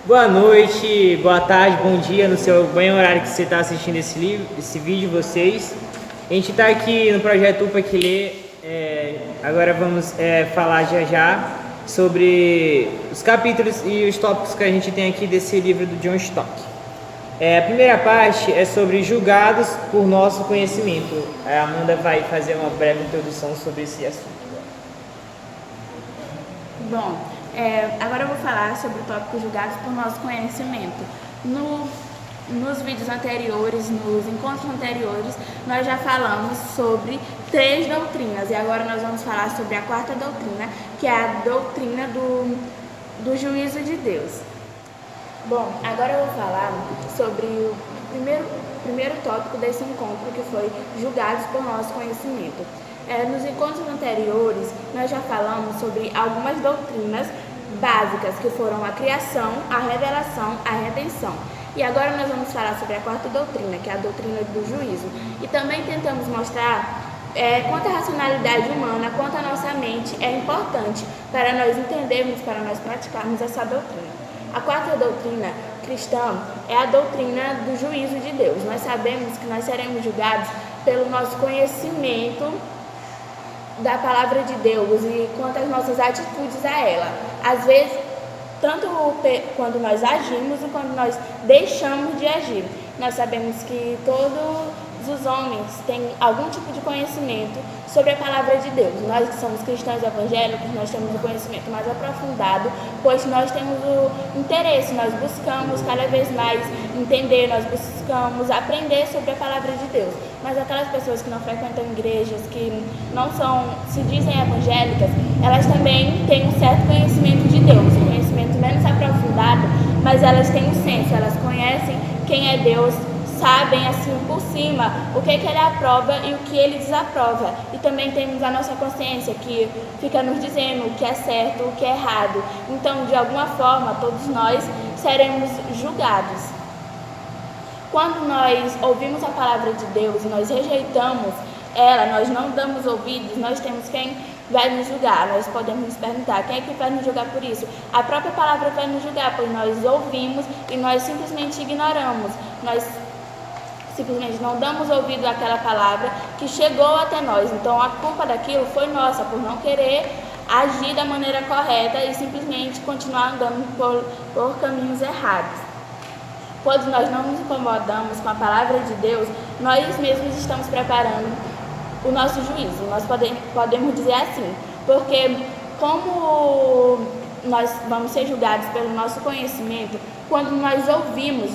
Boa noite, boa tarde, bom dia, no seu bem horário que você está assistindo esse vídeo, vocês. A gente está aqui no projeto UPA que lê, agora vamos falar já sobre os capítulos e os tópicos que a gente tem aqui desse livro do John Stott. A primeira parte é sobre julgados por nosso conhecimento. A Amanda vai fazer uma breve introdução sobre esse assunto. Bom, agora eu vou falar sobre o tópico julgados por nosso conhecimento. Nos vídeos anteriores, nos encontros anteriores, nós já falamos sobre 3 doutrinas e agora nós vamos falar sobre a 4ª doutrina, que é a doutrina do juízo de Deus. Bom, agora eu vou falar sobre o primeiro tópico desse encontro, que foi julgados por nosso conhecimento. Nos encontros anteriores, nós já falamos sobre algumas doutrinas básicas, que foram a criação, a revelação, a redenção. E agora nós vamos falar sobre a 4ª doutrina, que é a doutrina do juízo. E também tentamos mostrar quanto a racionalidade humana, quanto a nossa mente é importante para nós entendermos, para nós praticarmos essa doutrina. A 4ª doutrina cristã é a doutrina do juízo de Deus. Nós sabemos que nós seremos julgados pelo nosso conhecimento da palavra de Deus e quanto às nossas atitudes a ela. Às vezes, tanto quando nós agimos e quando nós deixamos de agir. Nós sabemos que todos os homens têm algum tipo de conhecimento sobre a palavra de Deus. Nós que somos cristãos evangélicos, nós temos o conhecimento mais aprofundado, pois nós temos o interesse, nós buscamos cada vez mais entender, nós buscamos aprender sobre a palavra de Deus. Mas aquelas pessoas que não frequentam igrejas, que não se dizem evangélicas, elas também têm um certo conhecimento de Deus, um conhecimento menos aprofundado, mas elas têm um senso, elas conhecem quem é Deus, sabem assim por cima o que ele aprova e o que ele desaprova. E também temos a nossa consciência que fica nos dizendo o que é certo, o que é errado. Então, de alguma forma, todos nós seremos julgados. Quando nós ouvimos a palavra de Deus e nós rejeitamos ela, nós não damos ouvidos, nós temos quem vai nos julgar. Nós podemos nos perguntar, quem é que vai nos julgar por isso? A própria palavra vai nos julgar, pois nós ouvimos e nós simplesmente ignoramos. Nós simplesmente não damos ouvido àquela palavra que chegou até nós. Então a culpa daquilo foi nossa, por não querer agir da maneira correta e simplesmente continuar andando por caminhos errados. Quando nós não nos incomodamos com a palavra de Deus, nós mesmos estamos preparando o nosso juízo. Nós podemos dizer assim, porque como nós vamos ser julgados pelo nosso conhecimento, quando nós ouvimos,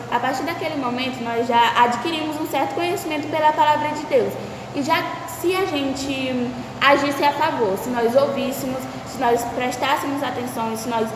a partir daquele momento, nós já adquirimos um certo conhecimento pela palavra de Deus. E já se a gente agisse a favor, se nós ouvíssemos, se nós prestássemos atenção, se nós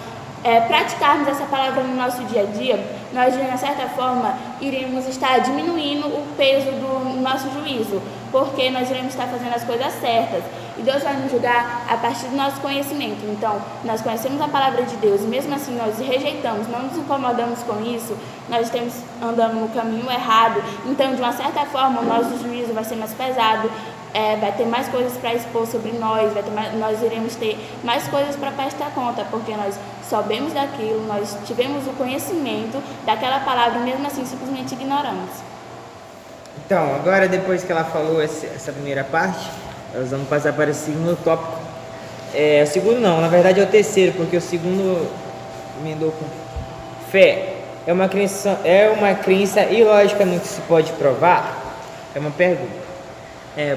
praticarmos essa palavra no nosso dia a dia, nós, de uma certa forma, iríamos estar diminuindo o peso do nosso juízo, porque nós iremos estar fazendo as coisas certas. E Deus vai nos julgar a partir do nosso conhecimento. Então, nós conhecemos a palavra de Deus e mesmo assim nós rejeitamos, não nos incomodamos com isso, nós estamos andando no caminho errado. Então, de uma certa forma, o nosso juízo vai ser mais pesado, vai ter mais coisas para expor sobre nós, nós iremos ter mais coisas para prestar conta, porque nós sabemos daquilo, nós tivemos o conhecimento daquela palavra e mesmo assim simplesmente ignoramos. Então, agora depois que ela falou essa primeira parte, nós vamos passar para o segundo tópico. O segundo não, na verdade é o terceiro, porque o segundo emendou com fé. É uma crença ilógica no que se pode provar? É uma pergunta.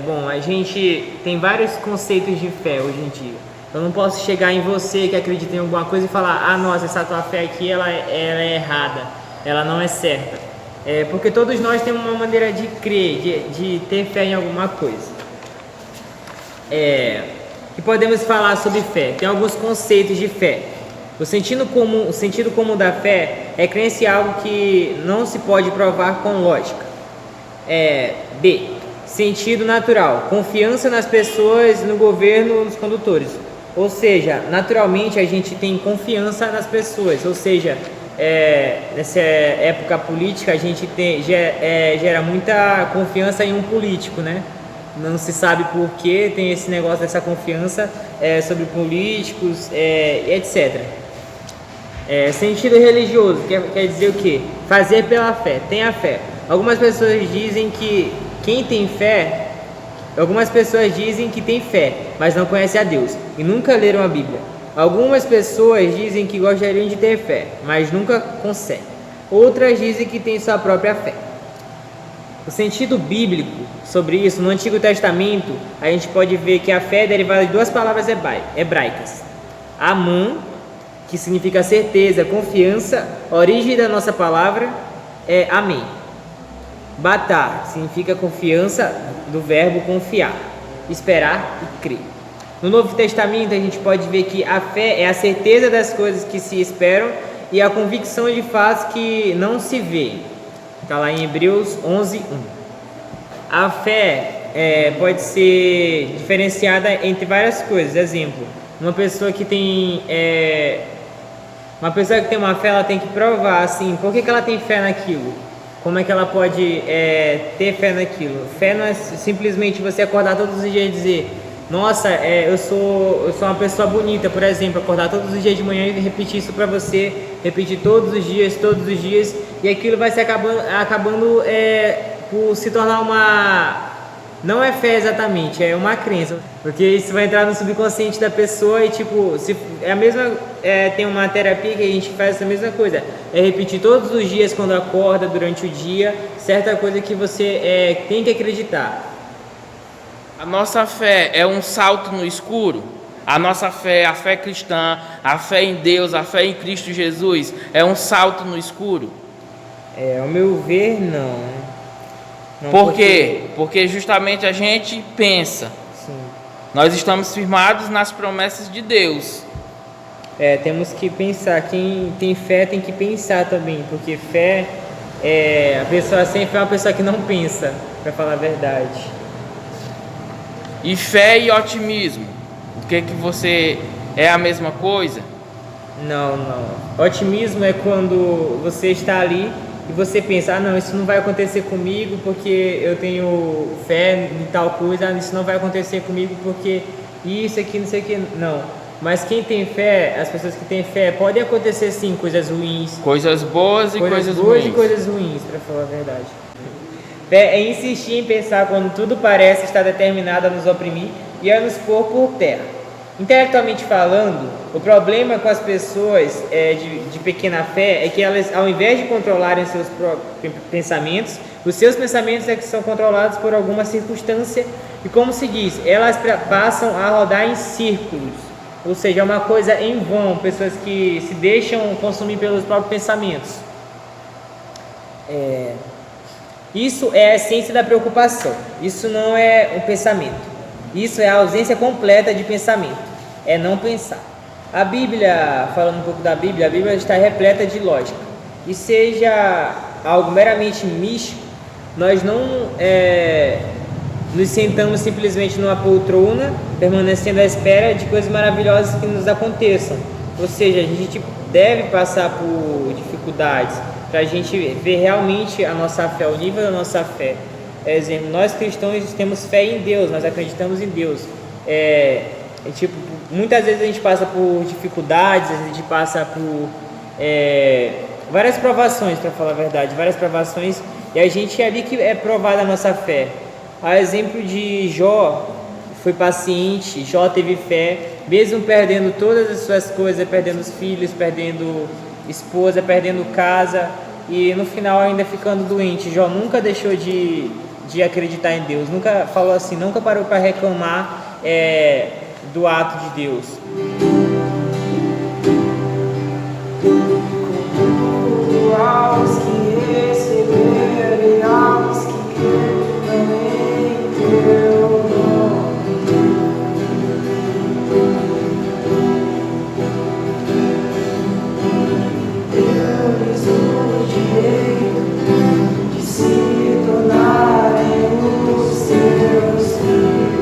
Bom, a gente tem vários conceitos de fé hoje em dia. Eu não posso chegar em você que acredita em alguma coisa e falar, nossa, essa tua fé aqui ela é errada, ela não é certa. Porque todos nós temos uma maneira de crer, de ter fé em alguma coisa. E podemos falar sobre fé. Tem alguns conceitos de fé. O sentido comum da fé é crença em algo que não se pode provar com lógica. B. Sentido natural. Confiança nas pessoas, no governo, nos condutores. Ou seja, naturalmente a gente tem confiança nas pessoas. Ou seja, nessa época política a gente gera muita confiança em um político, né? Não se sabe por que tem esse negócio dessa confiança sobre políticos, etc. Sentido religioso, quer dizer o quê? Fazer pela fé, tenha fé. Algumas pessoas dizem que quem tem fé, algumas pessoas dizem que tem fé, mas não conhecem a Deus e nunca leram a Bíblia. Algumas pessoas dizem que gostariam de ter fé, mas nunca conseguem. Outras dizem que têm sua própria fé. O sentido bíblico sobre isso, no Antigo Testamento, a gente pode ver que a fé é derivada de duas palavras hebraicas. Amã, que significa certeza, confiança, a origem da nossa palavra é amém. Batar significa confiança, do verbo confiar, esperar e crer. No Novo Testamento a gente pode ver que a fé é a certeza das coisas que se esperam e a convicção de fatos que não se vê. Está lá em Hebreus 11:1. A fé pode ser diferenciada entre várias coisas. Exemplo, uma pessoa que tem uma fé, ela tem que provar assim, por que ela tem fé naquilo? Como é que ela pode ter fé naquilo? Fé não é simplesmente você acordar todos os dias e dizer: nossa, eu sou uma pessoa bonita, por exemplo, acordar todos os dias de manhã e repetir isso para você, repetir todos os dias, e aquilo vai se acabando por se tornar uma... Não é fé exatamente, é uma crença, porque isso vai entrar no subconsciente da pessoa e tipo, tem uma terapia que a gente faz essa mesma coisa, é repetir todos os dias quando acorda, durante o dia, certa coisa que você tem que acreditar. A nossa fé é um salto no escuro? A nossa fé, a fé cristã, a fé em Deus, a fé em Cristo Jesus, é um salto no escuro? Ao meu ver, não. Por quê? Porque justamente a gente pensa. Sim. Nós estamos firmados nas promessas de Deus. Temos que pensar. Quem tem fé tem que pensar também, porque fé, a pessoa sem fé é uma pessoa que não pensa, para falar a verdade. E fé e otimismo, o que você é a mesma coisa? Não. Otimismo é quando você está ali e você pensa: não, isso não vai acontecer comigo porque eu tenho fé em tal coisa, isso não vai acontecer comigo porque isso aqui, não sei o que. Não. Mas quem tem fé, as pessoas que têm fé, podem acontecer sim coisas ruins. Coisas boas e coisas boas ruins. E coisas ruins, para falar a verdade. Fé é insistir em pensar quando tudo parece estar determinado a nos oprimir e a nos pôr por terra. Intelectualmente falando, o problema com as pessoas de pequena fé é que elas, ao invés de controlarem seus próprios pensamentos, os seus pensamentos que são controlados por alguma circunstância e, como se diz, elas passam a rodar em círculos, ou seja, é uma coisa em vão, pessoas que se deixam consumir pelos próprios pensamentos. Isso é a essência da preocupação. Isso não é um pensamento. Isso é a ausência completa de pensamento. É não pensar. A Bíblia, falando um pouco da Bíblia, a Bíblia está repleta de lógica. E seja algo meramente místico, nós não nos sentamos simplesmente numa poltrona, permanecendo à espera de coisas maravilhosas que nos aconteçam. Ou seja, a gente deve passar por dificuldades para a gente ver realmente a nossa fé, o nível da nossa fé. Exemplo, nós cristãos temos fé em Deus, nós acreditamos em Deus. Muitas vezes a gente passa por dificuldades, a gente passa por várias provações, para falar a verdade, e a gente é ali que é provada a nossa fé. A exemplo de Jó, foi paciente, Jó teve fé, mesmo perdendo todas as suas coisas, perdendo os filhos, perdendo esposa, perdendo casa e no final ainda ficando doente. Jó nunca deixou de acreditar em Deus, nunca falou assim, nunca parou para reclamar do ato de Deus. Aos que receberem, aos que creem em teu nome, deu-lhes o direito de se tornarem os seus filhos.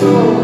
sou.